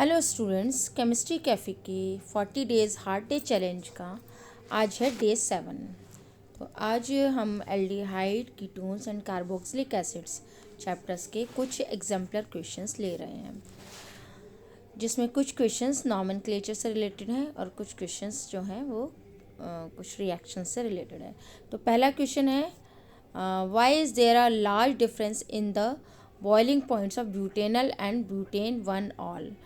Hello students, chemistry cafe के 40 days hard day challenge का आज है डे 7। तो आज हम aldehyde, ketones and carboxylic acids chapters के कुछ एग्जाम्पलर क्वेश्चंस ले रहे हैं, जिसमें कुछ क्वेश्चंस नॉमेनक्लेचर से रिलेटेड हैं और कुछ क्वेश्चंस जो हैं वो कुछ रिएक्शन से रिलेटेड है। तो पहला क्वेश्चन है, why is there a large difference in the boiling points of butanal and butan one ol.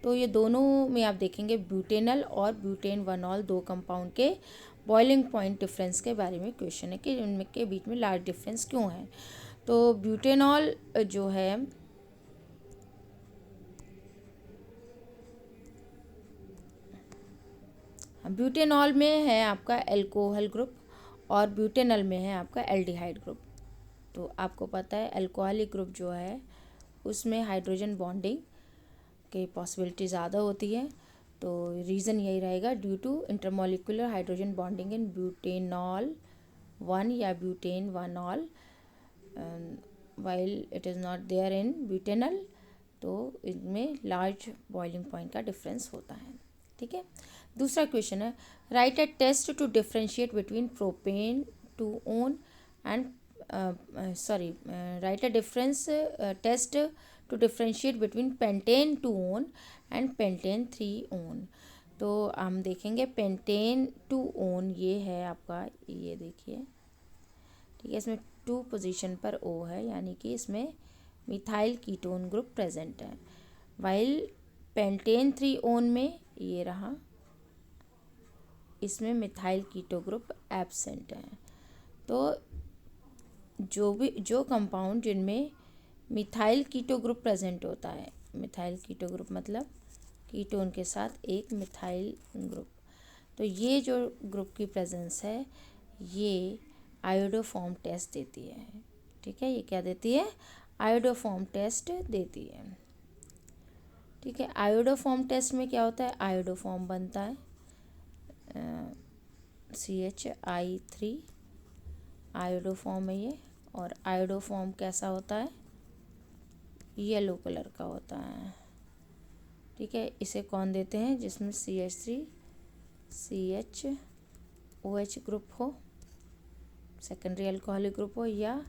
तो ये दोनों में आप देखेंगे ब्यूटेनल और ब्यूटेन वन ऑल दो कंपाउंड के बॉइलिंग पॉइंट डिफरेंस के बारे में क्वेश्चन है कि उनमें के बीच में लार्ज डिफरेंस क्यों है। तो ब्यूटेनॉल जो है ब्यूटेनॉल में है आपका एल्कोहल ग्रुप और ब्यूटेनल में है आपका एल्डिहाइड ग्रुप। तो आपको पता है एल्कोहलिक ग्रुप जो है उसमें हाइड्रोजन बॉन्डिंग की पॉसिबिलिटी ज़्यादा होती है। तो रीज़न यही रहेगा, due to intermolecular hydrogen bonding in butanol one या butane one ol while it is not there in butanal. तो इनमें लार्ज बॉइलिंग पॉइंट का डिफरेंस होता है। ठीक है, दूसरा क्वेश्चन है, write a test to differentiate between propane two one and write a difference test to differentiate between pentane 2-on and pentane 3-on। तो हम देखेंगे pentane 2-on ये है आपका, ये देखिए, ठीक है, इसमें 2 पोजीशन पर O है, यानी कि इसमें मिथाइल कीटोन ग्रुप प्रेजेंट है। वाइल pentane 3-on में ये रहा, इसमें मिथाइल कीटो ग्रुप एब्सेंट है। तो जो कंपाउंड जिनमें मिथाइल कीटो ग्रुप प्रेजेंट होता है, मिथाइल कीटो ग्रुप मतलब कीटोन के साथ एक मिथाइल ग्रुप, तो ये जो ग्रुप की प्रेजेंस है ये आयोडोफॉर्म टेस्ट देती है। ठीक है, ये क्या देती है? आयोडोफॉर्म टेस्ट देती है। ठीक है, आयोडोफॉर्म टेस्ट में क्या होता है? आयोडोफॉर्म बनता है CH3 आयोडोफॉर्म है ये, और आयोडोफॉर्म कैसा होता है? येलो कलर का होता है। ठीक है, इसे कौन देते हैं? जिसमें CH3 CHOH ग्रुप हो, सेकेंडरी अल्कोहलिक ग्रुप हो, या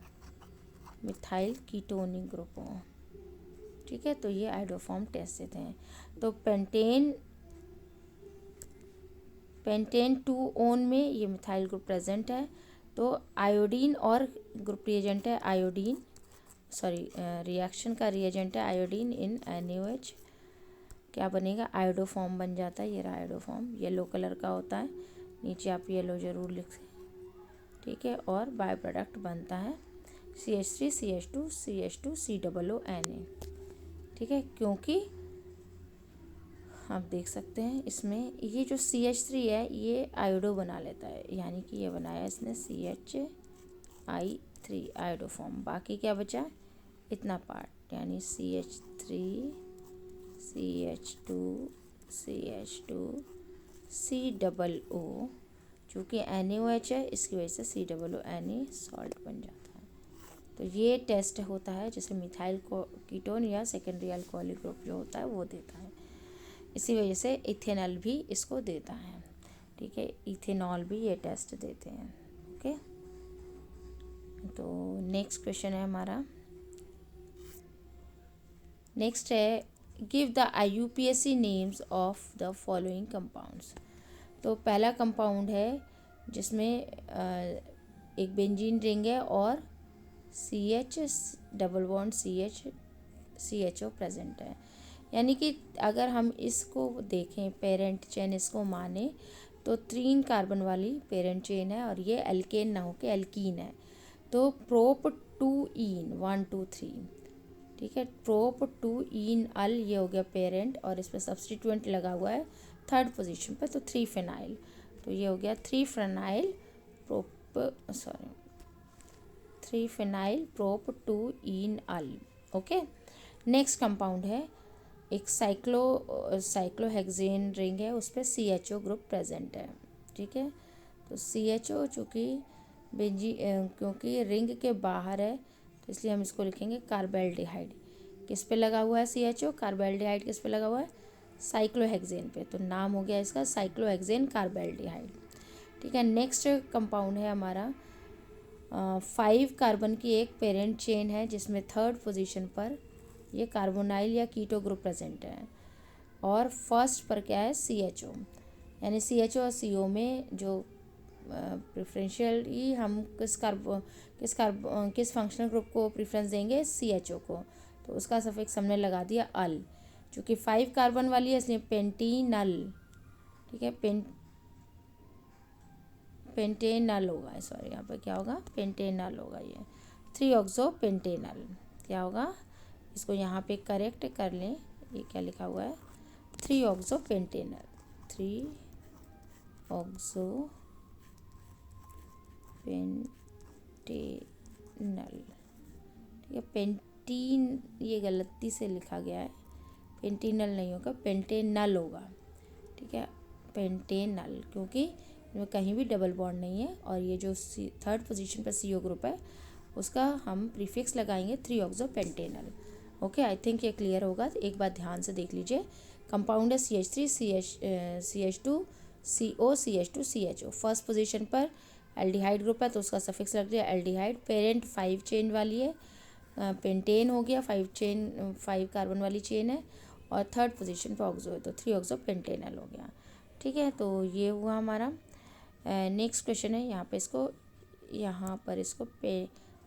मिथाइल कीटोनिक ग्रुप हो। ठीक है, तो ये आयोडोफॉर्म टेस्ट देते हैं। तो पेंटेन 2-on में ये मिथाइल ग्रुप प्रेजेंट है। तो आयोडीन और ग्रुप रिएजेंट है आयोडीन, रिएक्शन का रिएजेंट है आयोडीन इन NaOH। क्या बनेगा? आयोडोफॉर्म बन जाता है। ये रहा आयोडोफॉर्म, येलो कलर का होता है, नीचे आप येलो ज़रूर लिखें। ठीक है, और बाय प्रोडक्ट बनता है CH3 CH2 CH2 COONA। ठीक है, क्योंकि आप देख सकते हैं इसमें ये जो CH3 है ये आयोडो बना लेता है, यानी कि ये बनाया इसने CHI3 आयोडोफॉर्म। बाकी क्या बचा? इतना पार्ट, यानी CH3 CH2 CH2 COO, चूँकि NaOH है इसकी वजह से COONA सॉल्ट बन जाता है। तो ये टेस्ट होता है जिसे मिथाइल कीटोन या सेकेंडरी अल्कोहलिक ग्रुप जो होता है वो देता है। इसी वजह से इथेनॉल भी इसको देता है। ठीक है, इथेनॉल भी ये टेस्ट देते हैं। ओके, तो नेक्स्ट क्वेश्चन है हमारा, नेक्स्ट है, give the IUPAC names of the following compounds. तो पहला कंपाउंड है जिसमें एक बेंजीन रिंग है और CH double bond CHO present है, यानी कि अगर हम इसको देखें पेरेंट चेन इसको माने तो 3 कार्बन वाली पेरेंट चेन है और ये एल्केन ना होके एल्कीन है। तो प्रोप 2-ईन 1 2 3। ठीक है, प्रोप 2-ईन अल ये हो गया पेरेंट, और इस पर सब्सटीट्यूएंट लगा हुआ है थर्ड पोजीशन पे, तो 3 फेनाइल। तो ये हो गया 3 फेनाइल प्रोप 2-ईन अल। ओके, नेक्स्ट कंपाउंड है एक साइक्लोहेक्सेन रिंग है, उस पर CHO ग्रुप प्रेजेंट है। ठीक है, तो CHO चूँकि क्योंकि रिंग के बाहर है तो इसलिए हम इसको लिखेंगे कार्बेल्डिहाइड। किस पे लगा हुआ है CHO? कार्बेल्डिहाइड किस पे लगा हुआ है? साइक्लोहेक्सेन पे। तो नाम हो गया इसका साइक्लोहेक्सेन कार्बेल्डिहाइड। ठीक है, नेक्स्ट कंपाउंड है हमारा 5 कार्बन की एक पेरेंट चेन है जिसमें थर्ड पोजीशन पर ये कार्बोनाइल या कीटो ग्रुप प्रेजेंट है, और फर्स्ट पर क्या है CHO, यानी CHO और CO में जो प्रेफरेंशियली हम किस फंक्शनल ग्रुप को प्रेफरेंस देंगे, CHO को, तो उसका सफिक्स हमने लगा दिया अल। चूँकि 5 कार्बन वाली है इसलिए पेंटीनल। ठीक है, पेंटेनल होगा, सॉरी यहाँ पे क्या होगा, पेंटेनल होगा ये 3 ऑक्सो पेंटेनल। क्या होगा, इसको यहाँ पे करेक्ट कर लें, ये क्या लिखा हुआ है 3 ऑक्सो पेंटेनल, 3 ऑक्सो पेंटेनल। ठीक है, पेंटीन ये गलती से लिखा गया है, पेंटीनल नहीं होगा, पेंटेनल होगा। ठीक है, पेंटेनल, क्योंकि इनमें कहीं भी डबल बॉन्ड नहीं है, और ये जो थर्ड पोजीशन पर CO ग्रुप है उसका हम प्रीफिक्स लगाएंगे 3 oxo Pantanal. Okay, I think ये क्लियर होगा। एक बार ध्यान से देख लीजिए, कंपाउंड है CH3 CH2 CO CH2 CHO। First position पर एल्डिहाइड ग्रुप है तो उसका सफिक्स लग गया एल्डिहाइड। पेरेंट 5 चेन वाली है, पेंटेन हो गया, 5 कार्बन वाली चेन है, और थर्ड पोजीशन पर ऑक्सो है तो 3 ऑक्सो पेंटेनल हो गया। ठीक है, तो ये हुआ हमारा। नेक्स्ट क्वेश्चन है, यहाँ पर इसको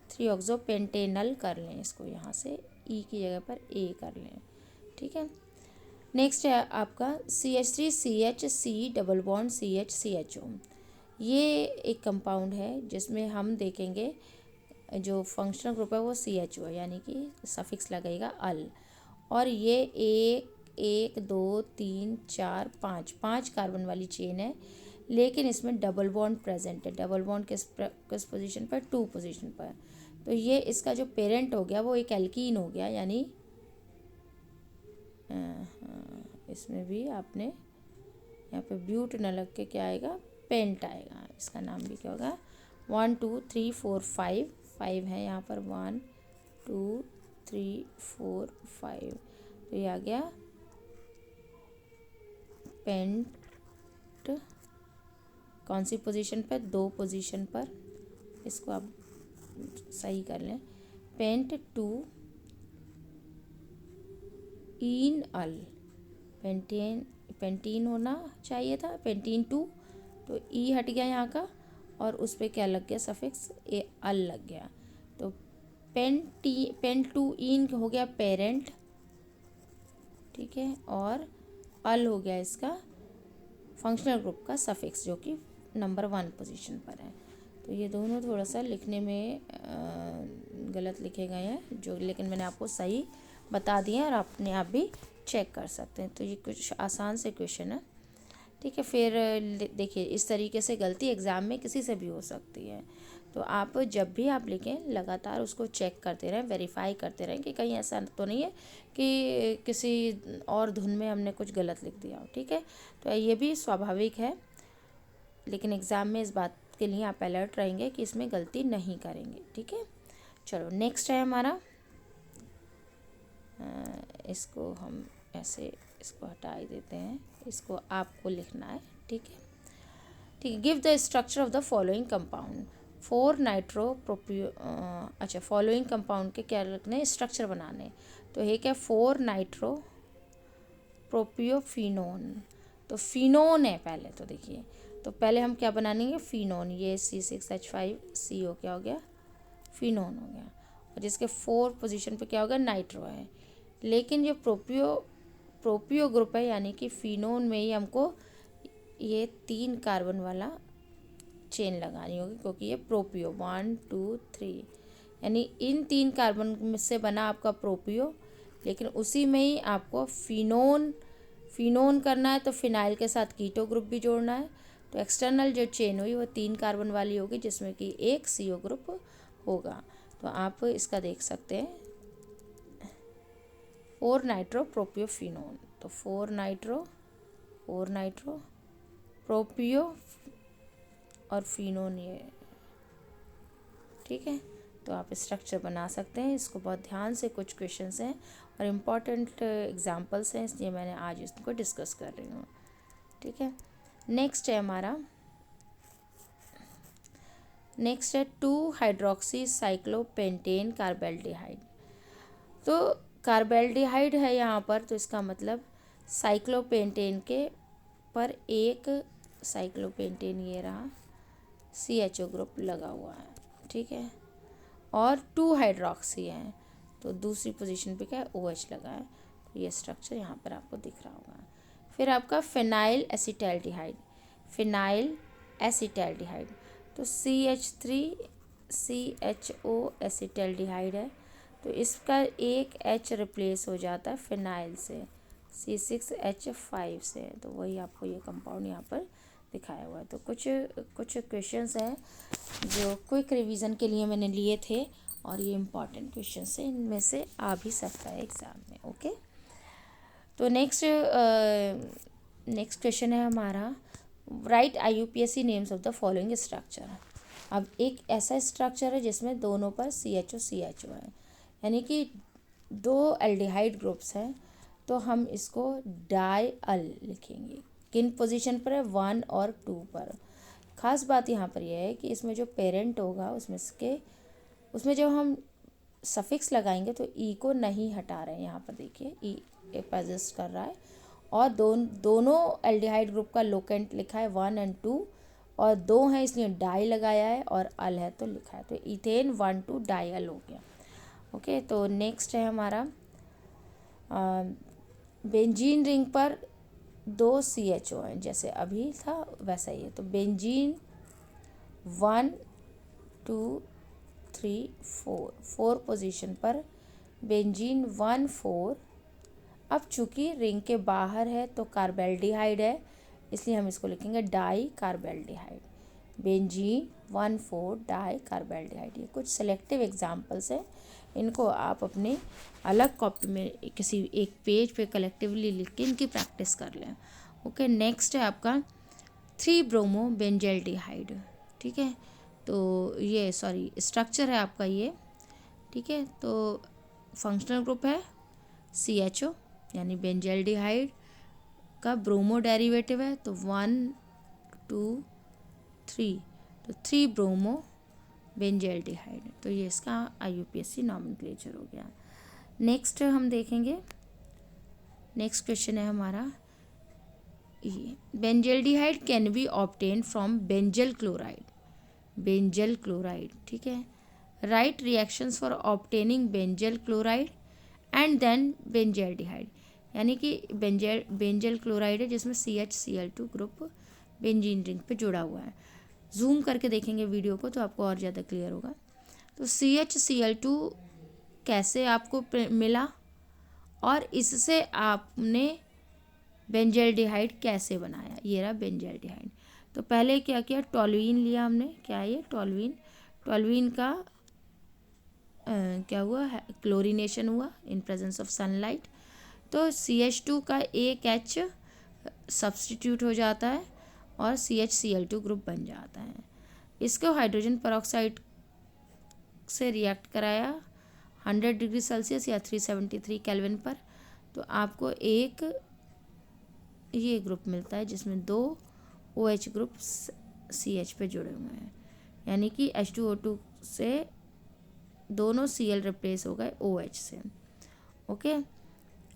3 ऑक्सो पेंटेनल कर लें, इसको यहाँ से E की जगह पर A कर लें। ठीक है, नेक्स्ट है आपका CH3 CH C double bond CH CHO। ये एक कंपाउंड है जिसमें हम देखेंगे जो फंक्शनल ग्रुप है वो CHO है, यानी कि सफिक्स लगेगा अल, और ये 1 2 3 4 5 कार्बन वाली चेन है, लेकिन इसमें डबल बॉन्ड प्रेजेंट है। डबल बॉन्ड किस पोजीशन पर, 2 पोजीशन पर। तो ये इसका जो पेरेंट हो गया वो एक एल्कीन हो गया, यानी इसमें भी आपने यहाँ पे ब्यूट न लग के क्या आएगा, पेंट आएगा। इसका नाम भी क्या होगा, 1 2 3 4 5 है यहाँ पर, 1 2 3 4 5, तो ये आ गया पेंट। कौन सी पोजीशन पर, 2 पोजीशन पर, इसको आप सही कर लें, पेंट 2 इन अल। पेंटीन होना चाहिए था, पेंटीन 2, तो E हट गया यहाँ का, और उस पर क्या लग गया, सफिक्स अल लग गया, तो पेंट 2 इन हो गया पेरेंट। ठीक है, और अल हो गया इसका फंक्शनल ग्रुप का सफिक्स जो कि नंबर 1 पोजीशन पर है। तो ये दोनों थोड़ा सा लिखने में गलत लिखे गए हैं, जो लेकिन मैंने आपको सही बता दिए और अपने आप भी चेक कर सकते हैं। तो ये कुछ आसान से क्वेश्चन है। ठीक है, फिर देखिए इस तरीके से गलती एग्ज़ाम में किसी से भी हो सकती है, तो आप जब भी आप लिखें लगातार उसको चेक करते रहें, वेरीफाई करते रहें कि कहीं ऐसा तो नहीं है कि किसी और धुन में हमने कुछ गलत लिख दिया हो। ठीक है, तो ये भी स्वाभाविक है, लेकिन एग्ज़ाम में इस बात के लिए आप अलर्ट रहेंगे कि इसमें गलती नहीं करेंगे। ठीक है, चलो नेक्स्ट है हमारा, इसको हम ऐसे इसको हटा ही देते हैं, इसको आपको लिखना है। ठीक है, ठीक है, give the structure of the following compound 4 nitro propio. अच्छा, फॉलोइंग कंपाउंड के क्या रखने, स्ट्रक्चर बनाने, तो ये क्या, 4 नाइट्रो प्रोपियोफिनोन। तो फिनोन है पहले, तो देखिए, तो पहले हम क्या बनाएंगे, फिनोन, ये C6H5CO क्या हो गया, फिनोन हो गया, और जिसके 4 पोजीशन पे क्या होगा, नाइट्रो है। लेकिन जो प्रोपियो ग्रुप है, यानी कि फिनोन में ही हमको ये 3 कार्बन वाला चेन लगानी होगी, क्योंकि ये प्रोपियो 1 2 3, यानी इन 3 कार्बन में से बना आपका प्रोपियो, लेकिन उसी में ही आपको फिनोन करना है, तो फिनाइल के साथ कीटो ग्रुप भी जोड़ना है। तो एक्सटर्नल जो चेन हुई वो 3 कार्बन वाली होगी, जिसमें कि एक CO ग्रुप होगा। तो आप इसका देख सकते हैं 4 नाइट्रो प्रोपियोफिनोन, तो 4 नाइट्रो प्रोपियो और फिनोन, ये ठीक है। तो आप स्ट्रक्चर बना सकते हैं, इसको बहुत ध्यान से, कुछ क्वेश्चंस हैं और इम्पॉर्टेंट एग्जांपल्स हैं, इसलिए मैंने आज इसको डिस्कस कर रही हूँ। ठीक है, नेक्स्ट है 2 हाइड्रोक्सी साइक्लोपेंटेन कार्बेल्डिहाइड। तो कार्बेल्डिहाइड है यहाँ पर, तो इसका मतलब साइक्लोपेंटेन के पर एक साइक्लोपेंटेन ये रहा CHO ग्रुप लगा हुआ है। ठीक है, और 2 हाइड्रोक्सी है, तो दूसरी पोजीशन पे क्या है OH लगा है। तो ये स्ट्रक्चर यहाँ पर आपको दिख रहा होगा। फिर आपका फिनाइल एसिटैल्डिहाइड, तो CH3CHO एसिटैल्डिहाइड है, तो इसका एक H रिप्लेस हो जाता है फिनाइल से, C6H5 से। तो वही आपको ये कंपाउंड यहाँ पर दिखाया हुआ है। तो कुछ क्वेश्चंस हैं जो क्विक रिवीजन के लिए मैंने लिए थे, और ये इम्पॉर्टेंट क्वेश्चंस हैं, इनमें से आ भी सकता है एग्ज़ाम में। ओके, तो नेक्स्ट क्वेश्चन है हमारा, right IUPAC names of the following structure. अब एक ऐसा स्ट्रक्चर है जिसमें दोनों पर CHO है, यानी कि 2 एल्डिहाइड ग्रुप्स हैं, तो हम इसको डाई-अल लिखेंगे। किन पोजीशन पर है, 1 और 2 पर। ख़ास बात यहाँ पर यह है कि इसमें जो पेरेंट होगा उसमें जब हम सफिक्स लगाएंगे तो ई को नहीं हटा रहे हैं, यहाँ पर देखिए ई एग्जिस्ट कर रहा है, और दोनों एल्डिहाइड ग्रुप का लोकेंट लिखा है 1 और 2, और 2 हैं इसलिए डाई लगाया है, और अल है तो लिखा है, तो इथेन 1,2 डाई-अल हो गया। ओके, तो नेक्स्ट है हमारा बेंजीन रिंग पर 2 CHO हैं, जैसे अभी था वैसा ही है। तो बेंजीन 1 2 3 4 पोजीशन पर बेंजीन 1 4। अब चूंकि रिंग के बाहर है तो कार्बेल्डिहाइड है, इसलिए हम इसको लिखेंगे di carbaldehyde. Benzene 1 4 di carbaldehyde. ये कुछ सेलेक्टिव एग्जांपल्स हैं, इनको आप अपने अलग कॉपी में किसी एक पेज पे कलेक्टिवली लिख के इनकी प्रैक्टिस कर लें। ओके, नेक्स्ट है आपका 3 ब्रोमो बेंजल्डिहाइड। ठीक है, तो ये स्ट्रक्चर है आपका ये। ठीक है, तो फंक्शनल ग्रुप है CHO, यानी बेंजल्डिहाइड का ब्रोमो डेरिवेटिव है, तो 1 2 3, तो 3 ब्रोमो बेंजल्डिहाइड। तो ये इसका IUPAC नॉमेनक्लेचर हो गया। नेक्स्ट हम देखेंगे, नेक्स्ट क्वेश्चन है हमारा ये, benzaldehyde can be obtain from benzal chloride. ठीक है, right reactions for obtaining benzal chloride and then benzaldehyde, यानी कि बेंजल क्लोराइड है जिसमें CHCl2 ग्रुप बेंजीन रिंग पे जुड़ा हुआ है। जूम करके देखेंगे वीडियो को तो आपको और ज़्यादा क्लियर होगा। तो CHCl2 कैसे आपको मिला, और इससे आपने बेंजल्डिहाइड कैसे बनाया, ये रहा बेंजल्डिहाइड। तो पहले क्या किया, टॉल्यूइन लिया हमने, क्या है ये टॉल्यूइन का क्या हुआ है, क्लोरीनेशन हुआ इन प्रेजेंस ऑफ सनलाइट, तो CH2 का एक H सब्सटीट्यूट हो जाता है और CHCl2 ग्रुप बन जाता है। इसको हाइड्रोजन पेरोक्साइड से रिएक्ट कराया 100 डिग्री सेल्सियस या 373 केल्विन पर, तो आपको एक ये ग्रुप मिलता है जिसमें 2 OH ग्रुप CH पे जुड़े हुए हैं, यानी कि H2O2 से दोनों Cl रिप्लेस हो गए OH से। ओके,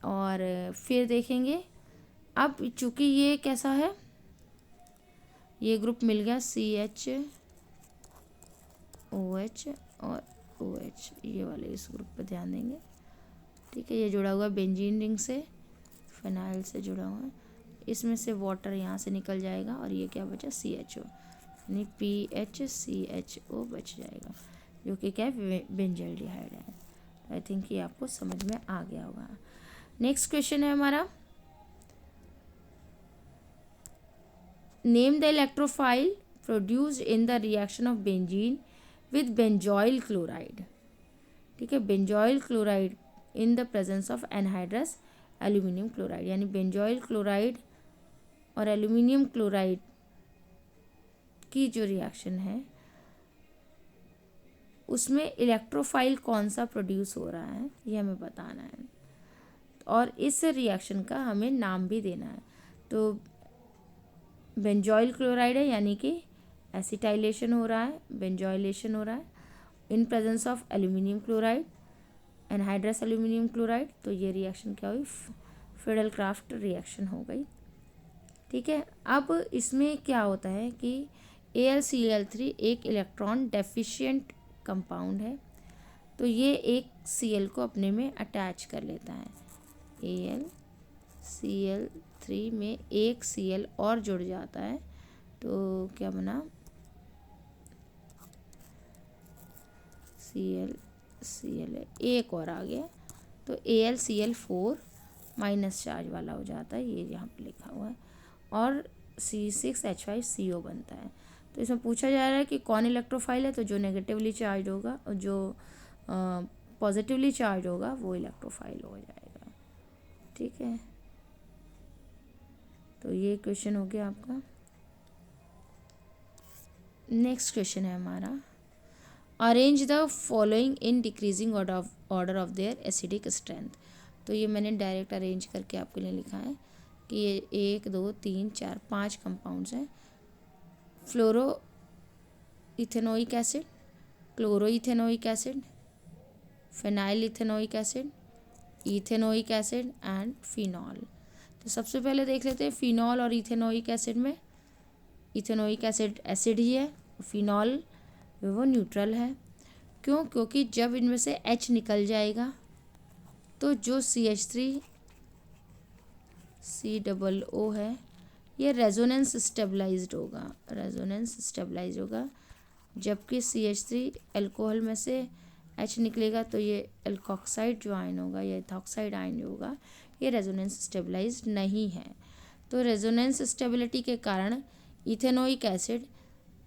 और फिर देखेंगे अब चूँकि ये कैसा है, ये ग्रुप मिल गया CH OH और OH, ये वाले इस ग्रुप पर ध्यान देंगे। ठीक है, ये जुड़ा हुआ बेंजीन रिंग से, फिनाइल से जुड़ा हुआ है, इसमें से वाटर यहाँ से निकल जाएगा और ये क्या बचा CHO, यानी PHCHO बच जाएगा, जो कि क्या है बेंजल्डिहाइड है। आई थिंक ये आपको समझ में आ गया होगा। नेक्स्ट क्वेश्चन है हमारा, name the electrophile produced in the reaction of benzene with benzoyl chloride. ठीक है, benzoyl chloride in the presence of anhydrous aluminium chloride, यानी बेंजॉइल क्लोराइड और एल्यूमिनियम क्लोराइड की जो रिएक्शन है उसमें इलेक्ट्रोफाइल कौन सा प्रोड्यूस हो रहा है, ये हमें बताना है। और इस रिएक्शन का हमें नाम भी देना है। तो बेंजॉइल क्लोराइड है, यानी कि एसिटाइलेशन हो रहा है, बेंजॉइलेशन हो रहा है in presence of aluminium chloride, anhydrous aluminium chloride. तो ये रिएक्शन क्या हुई, फिडेल क्राफ्ट रिएक्शन हो गई। ठीक है, अब इसमें क्या होता है कि AlCl3 एक इलेक्ट्रॉन डेफिशिएंट कंपाउंड है, तो ये एक Cl को अपने में अटैच कर लेता है। AlCl3 में एक Cl और जुड़ जाता है, तो क्या बना, Cl एक और आ गया, तो AlCl4 माइनस चार्ज वाला हो जाता है, ये यहाँ पे लिखा हुआ है, और C6H5CO बनता है। तो इसमें पूछा जा रहा है कि कौन इलेक्ट्रोफाइल है, तो जो नेगेटिवली चार्ज होगा और जो पॉजिटिवली चार्ज होगा वो इलेक्ट्रोफाइल हो जाएगा। ठीक है, तो ये क्वेश्चन हो गया आपका। नेक्स्ट क्वेश्चन है हमारा, arrange the following in decreasing order of their acidic strength. तो ये मैंने डायरेक्ट अरेंज करके आपके लिए लिखा है कि ये 1 2 3 4 5 कंपाउंड्स हैं। Fluoro ethanoic acid, chloro ethanoic acid, phenyl ethanoic acid, ethanoic acid and phenol. तो सबसे पहले देख लेते हैं फिनॉल और इथेनोइक एसिड में। इथेनोइक एसिड एसिड ही है, फिनॉल वो न्यूट्रल है। क्यों? क्योंकि जब इनमें से H निकल जाएगा तो जो CH3COO है ये रेजोनेंस स्टेबलाइज्ड होगा, जबकि CH3 अल्कोहल में से H निकलेगा तो ये एल्कोक्साइड जो आयन होगा या इथॉक्साइड आयन जो होगा ये रेजोनेंस स्टेबलाइज्ड नहीं है। तो रेजोनेंस स्टेबिलिटी के कारण इथेनोइक एसिड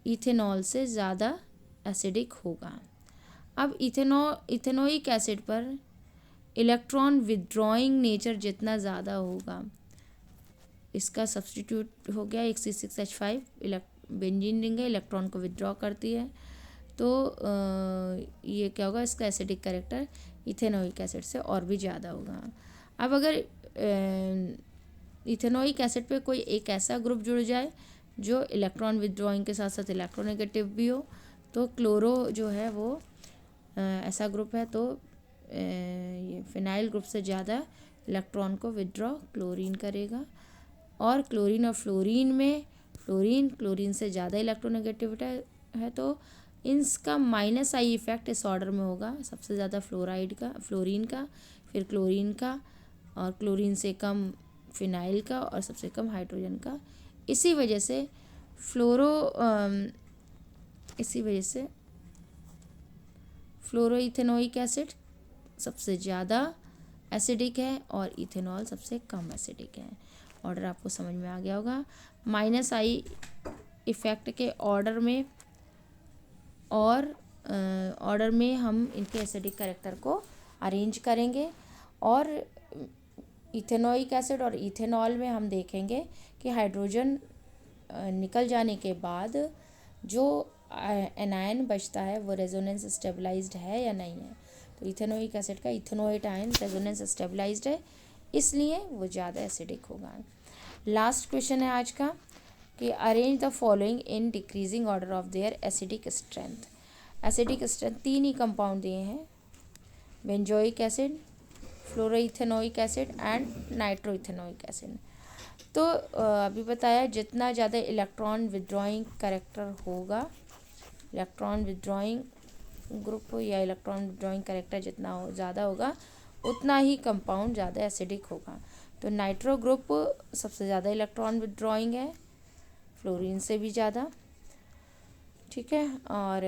इथेनॉल से ज़्यादा एसिडिक होगा। अब इथेनोइक एसिड पर इलेक्ट्रॉन विदड्रॉइंग नेचर जितना ज़्यादा होगा, इसका सब्स्टिट्यूट हो गया एक C6H5 बेंजीन रिंग है, इलेक्ट्रॉन को विदड्रॉ करती है, तो ये क्या होगा, इसका एसिडिक कैरेक्टर इथेनोइक एसिड से और भी ज़्यादा होगा। अब अगर इथेनोइक एसिड पे कोई एक ऐसा ग्रुप जुड़ जाए जो इलेक्ट्रॉन विदड्रॉइंग के साथ साथ इलेक्ट्रोनेगेटिव भी हो, तो क्लोरो जो है वो ऐसा ग्रुप है, तो ये फिनाइल ग्रुप से ज़्यादा इलेक्ट्रॉन को विदड्रॉ क्लोरीन करेगा। और क्लोरीन और फ्लोरीन में क्लोरीन से ज़्यादा इलेक्ट्रोनेगेटिविटी है, तो इसका -I इफेक्ट इस ऑर्डर में होगा, सबसे ज़्यादा फ्लोरीन का, फिर क्लोरीन का, और क्लोरीन से कम फिनाइल का, और सबसे कम हाइड्रोजन का। इसी वजह से फ्लोरो इथेनोइक एसिड सबसे ज़्यादा एसिडिक है और इथेनॉल सबसे कम एसिडिक है। ऑर्डर आपको समझ में आ गया होगा। -I इफ़ेक्ट के ऑर्डर में हम इनके एसिडिक कैरेक्टर को अरेंज करेंगे, और इथेनोइक एसिड और इथेनॉल में हम देखेंगे कि हाइड्रोजन निकल जाने के बाद जो एनायन बचता है वो रेजोनेंस स्टेबलाइज्ड है या नहीं है। तो इथेनोइक एसिड का इथेनोएट आयन रेजोनेंस स्टेबलाइज्ड है, इसलिए वो ज़्यादा एसिडिक होगा। लास्ट क्वेश्चन है आज का कि arrange the following in decreasing order of their acidic strength. Acidic strength 3 ही कंपाउंड दिए हैं, benzoic acid, fluoroethanoic acid and nitroethanoic acid. तो अभी बताया जितना ज़्यादा इलेक्ट्रॉन विदड्रॉइंग कैरेक्टर होगा, इलेक्ट्रॉन विदड्रॉइंग ग्रुप या इलेक्ट्रॉन विदड्रॉइंग कैरेक्टर जितना ज़्यादा होगा उतना ही कंपाउंड ज़्यादा एसिडिक होगा। तो नाइट्रो ग्रुप सबसे ज़्यादा इलेक्ट्रॉन विदड्रॉइंग है, फ्लोरीन से भी ज़्यादा। ठीक है, और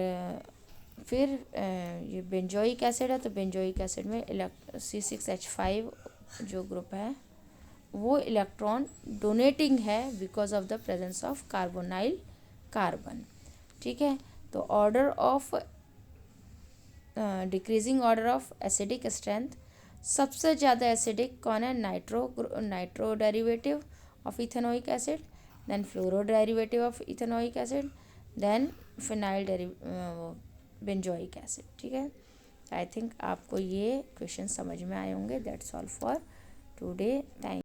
फिर ये बेंजोइक एसिड है, तो बेंजोइक एसिड में C6H5 जो ग्रुप है वो इलेक्ट्रॉन डोनेटिंग है because of the presence of carbonyl carbon. ठीक है, तो order of decreasing order of acidic strength, सबसे ज़्यादा एसिडिक कौन है, nitro derivative of ethanoic acid, then fluoro derivative of ethanoic acid, then phenyl benzoic acid. ठीक है, आई थिंक आपको ये क्वेश्चन समझ में आए होंगे। That's all for today. Thank